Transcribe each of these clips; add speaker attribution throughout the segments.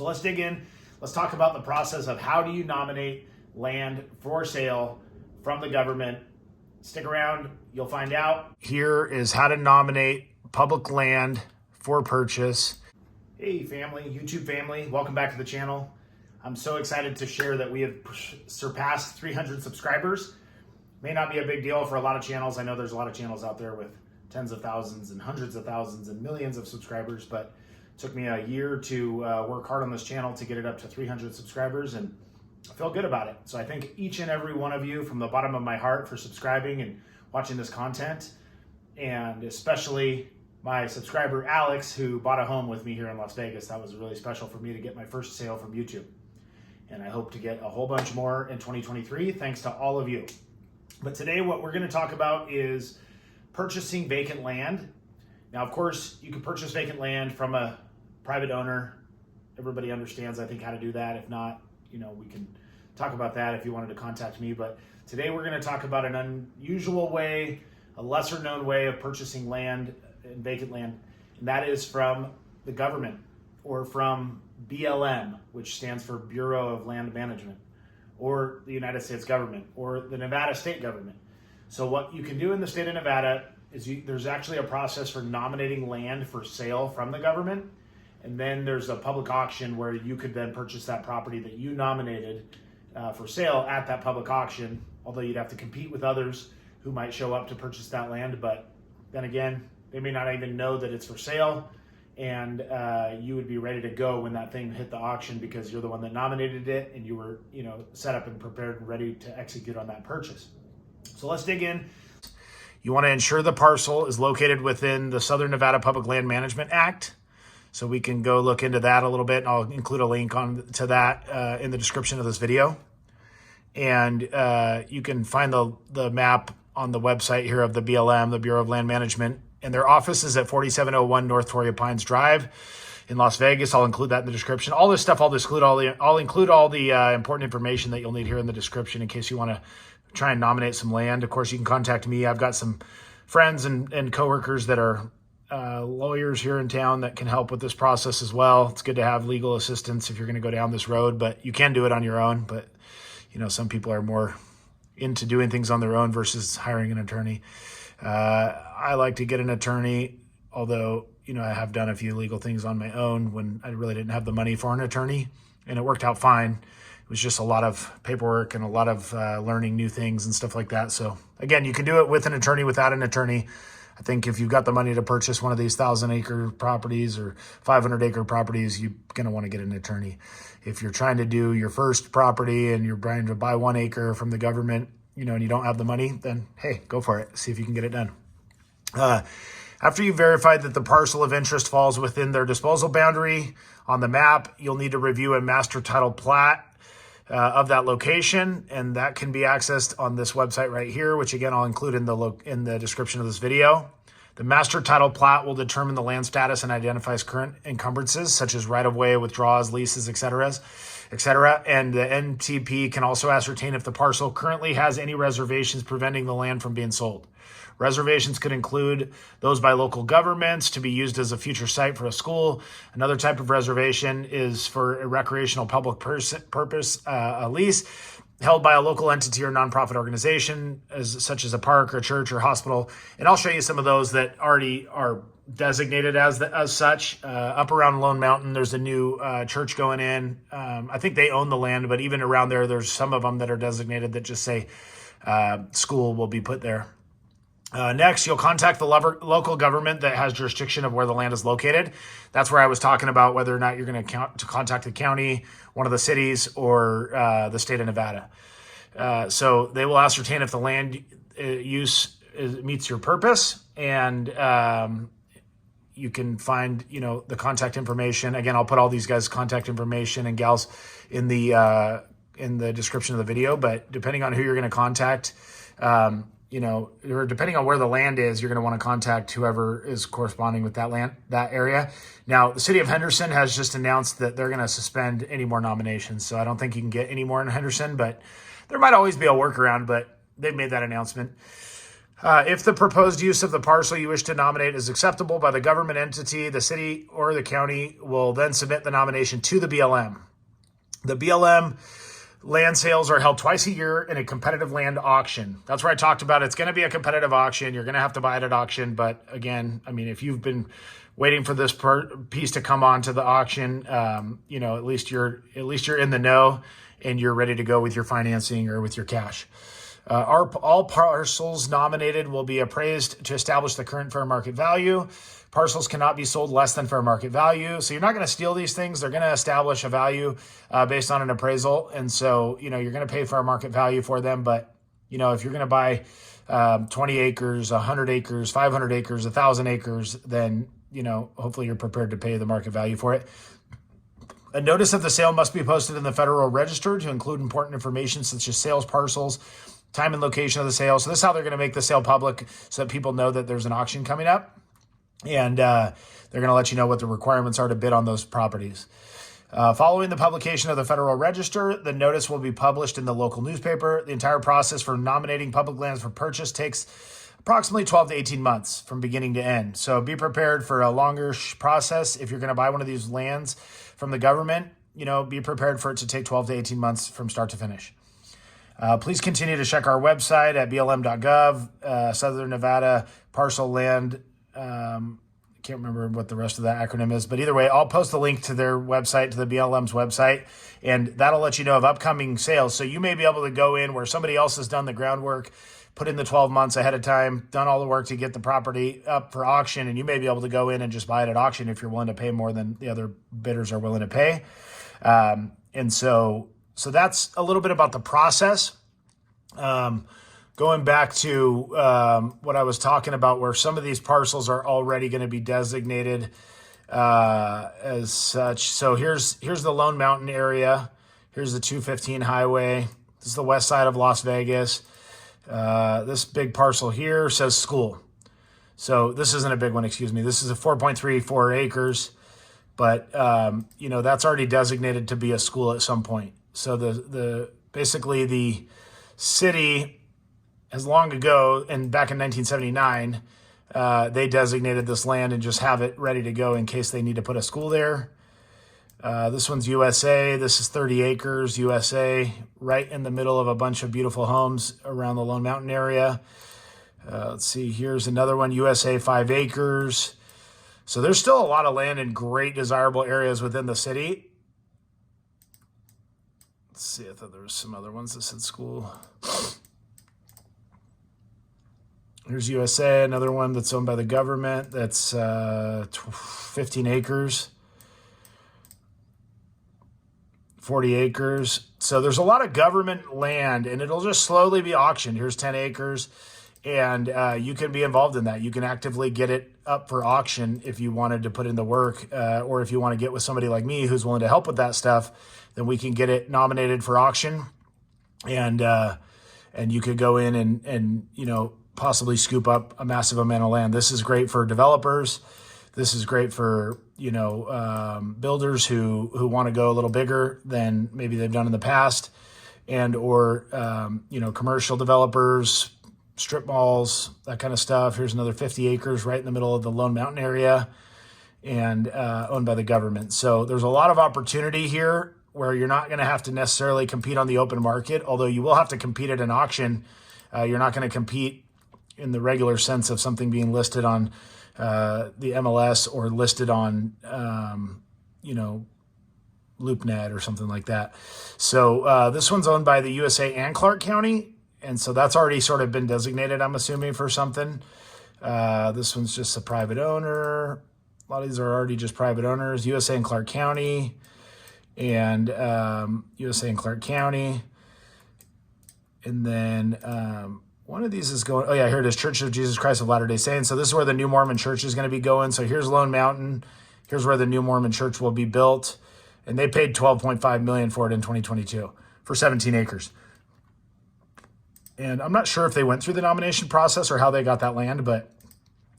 Speaker 1: So let's dig in. Let's talk about the process of how do you nominate land for sale from the government. Stick around, you'll find out. Here is how to nominate public land for purchase. Hey family, YouTube family, welcome back to the channel. I'm so excited to share that we have surpassed 300 subscribers. May not be a big deal for a lot of channels. I know there's a lot of channels out there with tens of thousands and hundreds of thousands and millions of subscribers, but it took me a year to work hard on this channel to get it up to 300 subscribers, and I feel good about it. So I thank each and every one of you from the bottom of my heart for subscribing and watching this content, and especially my subscriber Alex, who bought a home with me here in Las Vegas. That was really special for me to get my first sale from YouTube. And I hope to get a whole bunch more in 2023, thanks to all of you. But today what we're gonna talk about is purchasing vacant land. Now, of course, you can purchase vacant land from a private owner. Everybody understands, I think, how to do that. If not, we can talk about that if you wanted to contact me. But today we're gonna talk about an unusual way, a lesser known way of purchasing land and vacant land, and that is from the government or from BLM, which stands for Bureau of Land Management, or the United States government, or the Nevada state government. So what you can do in the state of Nevada is there's actually a process for nominating land for sale from the government, and then there's a public auction where you could then purchase that property that you nominated for sale at that public auction, although you'd have to compete with others who might show up to purchase that land. But then again, they may not even know that it's for sale, and you would be ready to go when that thing hit the auction because you're the one that nominated it and you were set up and prepared and ready to execute on that purchase. So let's dig in. You want to ensure the parcel is located within the Southern Nevada Public Land Management Act. So we can go look into that a little bit, and I'll include a link to that in the description of this video. And you can find the map on the website here of the BLM, the Bureau of Land Management, and their office is at 4701 North Torrey Pines Drive in Las Vegas. I'll include that in the description. All this stuff, I'll include all the important information that you'll need here in the description in case you want to try and nominate some land. Of course, you can contact me. I've got some friends and coworkers that are lawyers here in town that can help with this process as well. It's good to have legal assistance if you're going to go down this road, but you can do it on your own. But some people are more into doing things on their own versus hiring an attorney. I like to get an attorney, although, I have done a few legal things on my own when I really didn't have the money for an attorney, and it worked out fine. It was just a lot of paperwork and a lot of learning new things and stuff like that. So again, you can do it with an attorney, without an attorney. I think if you've got the money to purchase one of these 1,000-acre properties or 500-acre properties, you're going to want to get an attorney. If you're trying to do your first property and you're trying to buy 1 acre from the government, and you don't have the money, then hey, go for it. See if you can get it done. After you've verified that the parcel of interest falls within their disposal boundary on the map, you'll need to review a master title plat of that location, and that can be accessed on this website right here, which again I'll include in the description of this video. The master title plat will determine the land status and identifies current encumbrances such as right-of-way, withdrawals, leases, etc. And the NTP can also ascertain if the parcel currently has any reservations preventing the land from being sold. Reservations could include those by local governments to be used as a future site for a school. Another type of reservation is for a recreational public purpose, a lease held by a local entity or nonprofit organization, such as a park or church or hospital. And I'll show you some of those that already are designated as such. Up around Lone Mountain, there's a new church going in. I think they own the land, but even around there's some of them that are designated that just say school will be put there. Next, you'll contact the local government that has jurisdiction of where the land is located. That's where I was talking about whether or not you're going to contact the county, one of the cities, or the state of Nevada. So they will ascertain if the land use meets your purpose, and you can find the contact information. Again, I'll put all these guys' contact information and gals in the description of the video. But depending on who you're going to contact, or depending on where the land is, you're going to want to contact whoever is corresponding with that area. Now, the city of Henderson has just announced that they're going to suspend any more nominations. So I don't think you can get any more in Henderson, but there might always be a workaround, but they've made that announcement. If the proposed use of the parcel you wish to nominate is acceptable by the government entity, the city or the county will then submit the nomination to the BLM. The BLM land sales are held twice a year in a competitive land auction. That's where I talked about it's going to be a competitive auction. You're going to have to buy it at auction. But again, I mean, if you've been waiting for this piece to come onto the auction, at least you're in the know and you're ready to go with your financing or with your cash. All parcels nominated will be appraised to establish the current fair market value. Parcels cannot be sold less than fair market value. So you're not going to steal these things. They're going to establish a value based on an appraisal. And so, you're going to pay fair market value for them. But, if you're going to buy 20 acres, 100 acres, 500 acres, 1,000 acres, then, hopefully you're prepared to pay the market value for it. A notice of the sale must be posted in the Federal Register to include important information such as sales parcels, time and location of the sale. So this is how they're going to make the sale public so that people know that there's an auction coming up. And they're going to let you know what the requirements are to bid on those properties. Following the publication of the Federal Register, the notice will be published in the local newspaper. The entire process for nominating public lands for purchase takes approximately 12 to 18 months from beginning to end. So be prepared for a longer process. If you're going to buy one of these lands from the government, be prepared for it to take 12 to 18 months from start to finish. Please continue to check our website at blm.gov, Southern Nevada parcel land. I can't remember what the rest of that acronym is, but either way, I'll post a link to their website, to the BLM's website, and that'll let you know of upcoming sales. So you may be able to go in where somebody else has done the groundwork, put in the 12 months ahead of time, done all the work to get the property up for auction, and you may be able to go in and just buy it at auction if you're willing to pay more than the other bidders are willing to pay. And so that's a little bit about the process. Going back to what I was talking about, where some of these parcels are already going to be designated as such. So here's the Lone Mountain area. Here's the 215 highway. This is the west side of Las Vegas. This big parcel here says school. So this isn't a big one, excuse me. This is a 4.34 acres, but that's already designated to be a school at some point. So basically the city has long ago, and back in 1979, they designated this land and just have it ready to go in case they need to put a school there. This one's USA. This is 30 acres, USA, right in the middle of a bunch of beautiful homes around the Lone Mountain area. Let's see, here's another one, USA, 5 acres. So there's still a lot of land in great, desirable areas within the city. Let's see, I thought there was some other ones that said school. Here's USA, another one that's owned by the government. That's 15 acres, 40 acres. So there's a lot of government land, and it'll just slowly be auctioned. Here's 10 acres, and you can be involved in that. You can actively get it up for auction if you wanted to put in the work, or if you want to get with somebody like me who's willing to help with that stuff, then we can get it nominated for auction, and you could go in and possibly scoop up a massive amount of land. This is great for developers. This is great for, builders who want to go a little bigger than maybe they've done in the past, or commercial developers, strip malls, that kind of stuff. Here's another 50 acres right in the middle of the Lone Mountain area, and owned by the government. So there's a lot of opportunity here where you're not going to have to necessarily compete on the open market, although you will have to compete at an auction. You're not going to compete in the regular sense of something being listed on the MLS or listed on, LoopNet or something like that. So this one's owned by the USA and Clark County, and so that's already sort of been designated, I'm assuming, for something. This one's just a private owner. A lot of these are already just private owners. USA and Clark County, and USA and Clark County. And then one of these is going, oh yeah, here it is, Church of Jesus Christ of Latter-day Saints. So this is where the New Mormon Church is going to be going. So here's Lone Mountain. Here's where the New Mormon Church will be built. And they paid $12.5 million for it in 2022 for 17 acres. And I'm not sure if they went through the nomination process or how they got that land, but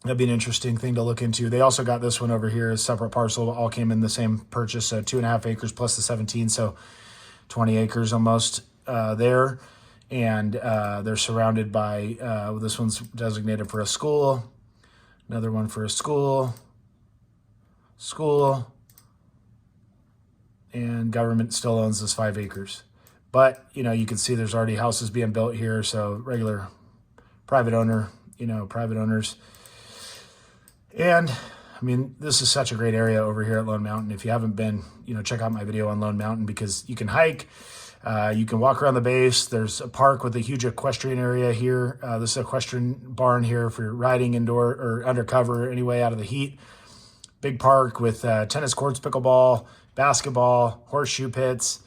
Speaker 1: that'd be an interesting thing to look into. They also got this one over here, a separate parcel, all came in the same purchase. So 2.5 acres plus the 17, so 20 acres almost there. and they're surrounded by, this one's designated for a school, another one for a school, and government still owns this 5 acres. But, you can see there's already houses being built here, so regular private owners. And, I mean, this is such a great area over here at Lone Mountain. If you haven't been, check out my video on Lone Mountain, because you can hike, you can walk around the base. There's a park with a huge equestrian area here. This is an equestrian barn here for riding indoor or undercover anyway, out of the heat. Big park with tennis courts, pickleball, basketball, horseshoe pits.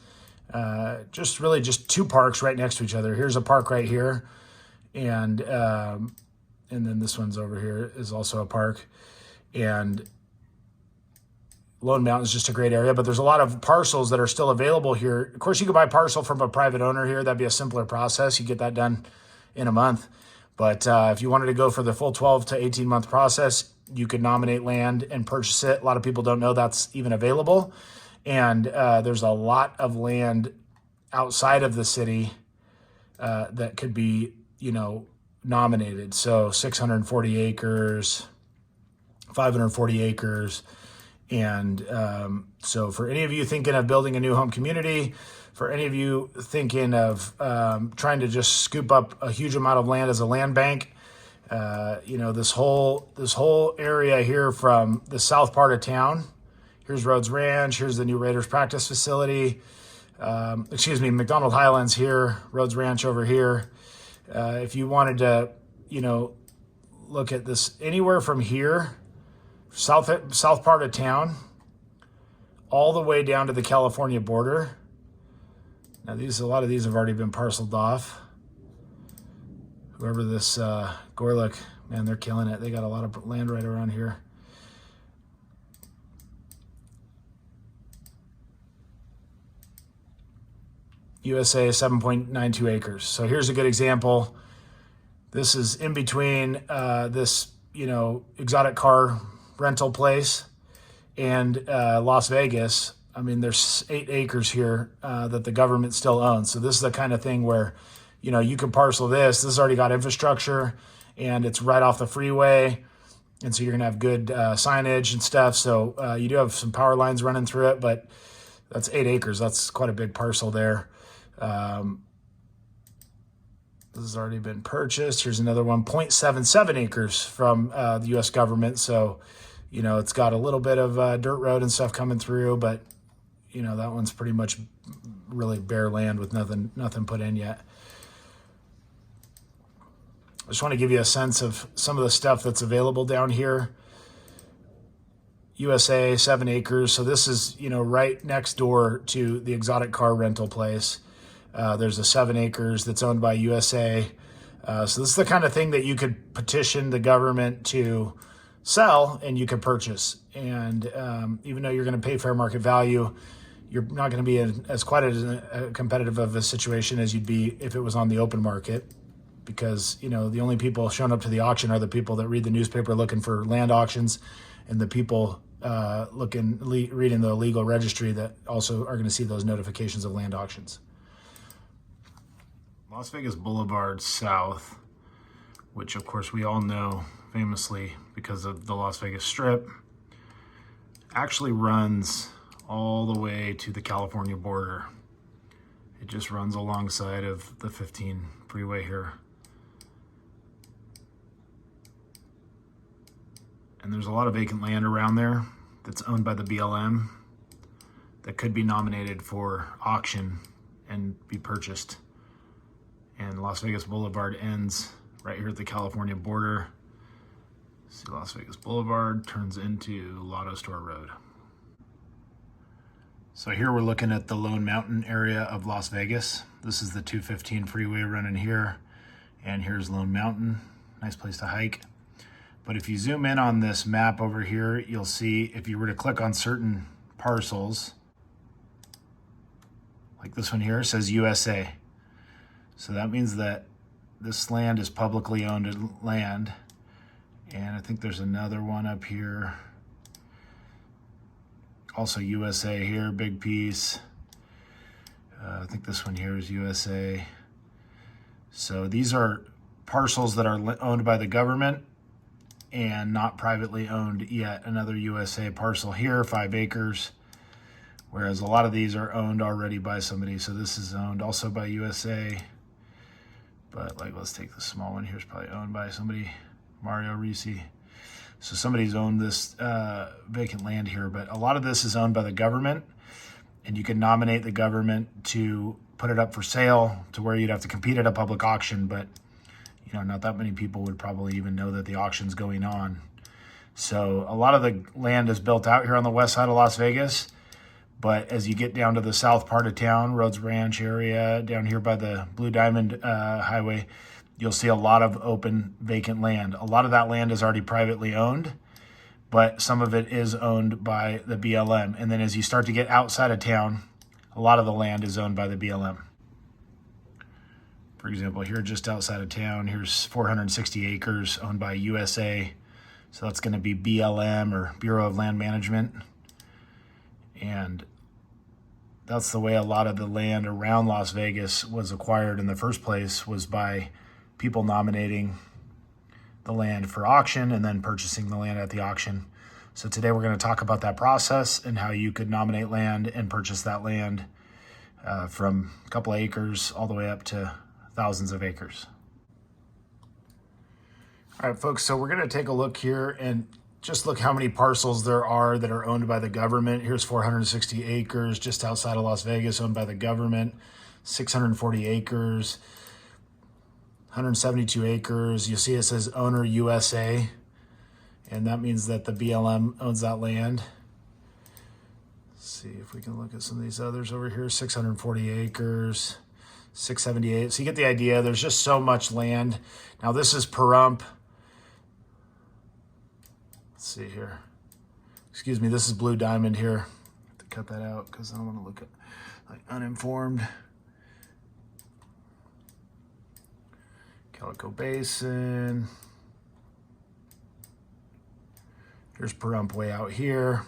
Speaker 1: Just 2 parks right next to each other. Here's a park right here, and then this one's over here is also a park. And Lone Mountain is just a great area, but there's a lot of parcels that are still available here. Of course, you could buy parcel from a private owner here. That'd be a simpler process. You get that done in a month. But if you wanted to go for the full 12 to 18 month process, you could nominate land and purchase it. A lot of people don't know that's even available. And there's a lot of land outside of the city that could be, nominated. So 640 acres, 540 acres. And so for any of you thinking of building a new home community, for any of you thinking of trying to just scoop up a huge amount of land as a land bank, this whole area here from the south part of town. Here's Rhodes Ranch. Here's the new Raiders practice facility. McDonald Highlands here, Rhodes Ranch over here. If you wanted to, look at this anywhere from here, south part of town, all the way down to the California border. Now a lot of these have already been parceled off. Whoever this Gorlick, man, they're killing it. They got a lot of land right around here. USA 7.92 acres. So here's a good example. This is in between this, exotic car rental place and Las Vegas. I mean, there's 8 acres here that the government still owns. So this is the kind of thing where, you can parcel this. This has already got infrastructure, and it's right off the freeway. And so you're going to have good signage and stuff. So you do have some power lines running through it, but that's 8 acres. That's quite a big parcel there. This has already been purchased. Here's another one, 0.77 acres from the U.S. government. So, it's got a little bit of dirt road and stuff coming through, but, that one's pretty much really bare land with nothing put in yet. I just want to give you a sense of some of the stuff that's available down here. USA, 7 acres. So this is, right next door to the exotic car rental place. There's a 7 acres that's owned by USA. So this is the kind of thing that you could petition the government to sell and you could purchase. And even though you're going to pay fair market value, you're not going to be as quite as competitive of a situation as you'd be if it was on the open market. Because, the only people showing up to the auction are the people that read the newspaper looking for land auctions, and the people reading the legal registry that also are going to see those notifications of land auctions. Las Vegas Boulevard South, which of course we all know famously because of the Las Vegas Strip, actually runs all the way to the California border. It just runs alongside of the 15 freeway here. And there's a lot of vacant land around there that's owned by the BLM that could be nominated for auction and be purchased. And Las Vegas Boulevard ends right here at the California border. See, Las Vegas Boulevard turns into Lotto Store Road. So here we're looking at the Lone Mountain area of Las Vegas. This is the 215 freeway running here, and here's Lone Mountain. Nice place to hike. But if you zoom in on this map over here, you'll see if you were to click on certain parcels, like this one here, it says USA. So that means that this land is publicly owned land. And I think there's another one up here. Also USA here, big piece. I think this one here is USA. So these are parcels that are owned by the government and not privately owned yet. Another USA parcel here, 5 acres. Whereas a lot of these are owned already by somebody. So this is owned also by USA. But like, let's take the small one here. It's probably owned by somebody, Mario Risi. So somebody's owned this vacant land here. But a lot of this is owned by the government. And you can nominate the government to put it up for sale to where you'd have to compete at a public auction. But, you know, not that many people would probably even know that the auction's going on. So a lot of the land is built out here on the west side of Las Vegas. But as you get down to the south part of town, Rhodes Ranch area, down here by the Blue Diamond Highway, you'll see a lot of open vacant land. A lot of that land is already privately owned, but some of it is owned by the BLM. And then as you start to get outside of town, a lot of the land is owned by the BLM. For example, here just outside of town, here's 460 acres owned by USA. So that's going to be BLM, or Bureau of Land Management. And that's the way a lot of the land around Las Vegas was acquired in the first place, was by people nominating the land for auction and then purchasing the land at the auction. So today we're going to talk about that process and how you could nominate land and purchase that land from a couple of acres all the way up to thousands of acres. All right, folks, so we're going to take a look here and just look how many parcels there are that are owned by the government. Here's 460 acres just outside of Las Vegas owned by the government, 640 acres, 172 acres. You see it says owner USA, and that means that the BLM owns that land. Let's see if we can look at some of these others over here. 640 acres, 678. So you get the idea. There's just so much land. Now this is Pahrump. Let's see here. Excuse me, this is Blue Diamond here. I have to cut that out because I don't want to look at like uninformed. Calico Basin. Here's Pahrump way out here.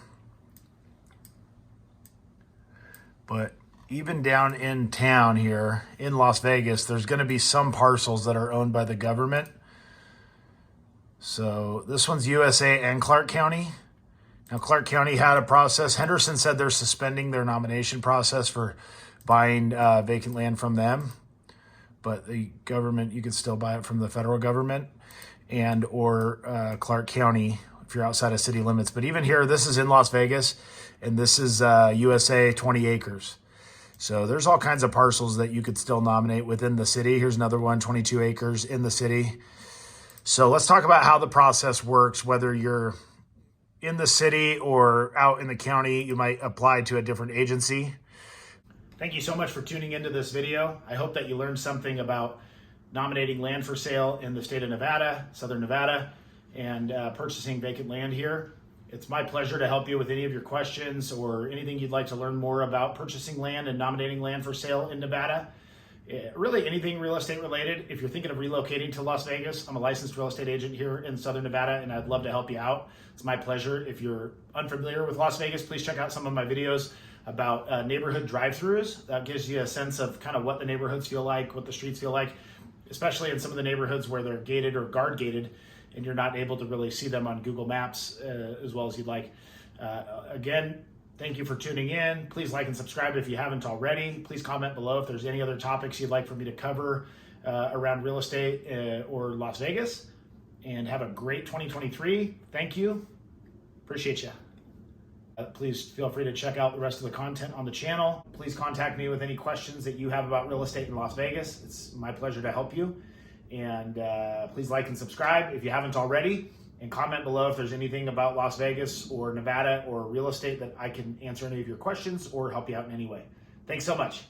Speaker 1: But even down in town here in Las Vegas, there's going to be some parcels that are owned by the government. So this one's USA and Clark County. Now Clark County had a process. Henderson said they're suspending their nomination process for buying vacant land from them. But the government, you can still buy it from the federal government and or Clark County if you're outside of city limits. But even here, this is in Las Vegas, and this is USA 20 acres. So there's all kinds of parcels that you could still nominate within the city. Here's another one, 22 acres in the city. So let's talk about how the process works. Whether you're in the city or out in the county, you might apply to a different agency. Thank you so much for tuning into this video. I hope that you learned something about nominating land for sale in the state of Nevada, Southern Nevada, and purchasing vacant land here. It's my pleasure to help you with any of your questions or anything you'd like to learn more about purchasing land and nominating land for sale in Nevada. Really anything real estate related. If you're thinking of relocating to Las Vegas, I'm a licensed real estate agent here in Southern Nevada, and I'd love to help you out. It's my pleasure. If you're unfamiliar with Las Vegas, please check out some of my videos about neighborhood drive-throughs. That gives you a sense of kind of what the neighborhoods feel like, what the streets feel like, especially in some of the neighborhoods where they're gated or guard gated, and you're not able to really see them on Google Maps as well as you'd like. Again, thank you for tuning in. Please like and subscribe if you haven't already. Please comment below if there's any other topics you'd like for me to cover around real estate or Las Vegas. And have a great 2023. Thank you. Appreciate you. Please feel free to check out the rest of the content on the channel. Please contact me with any questions that you have about real estate in Las Vegas. It's my pleasure to help you. And please like and subscribe if you haven't already. And comment below if there's anything about Las Vegas or Nevada or real estate that I can answer any of your questions or help you out in any way. Thanks so much.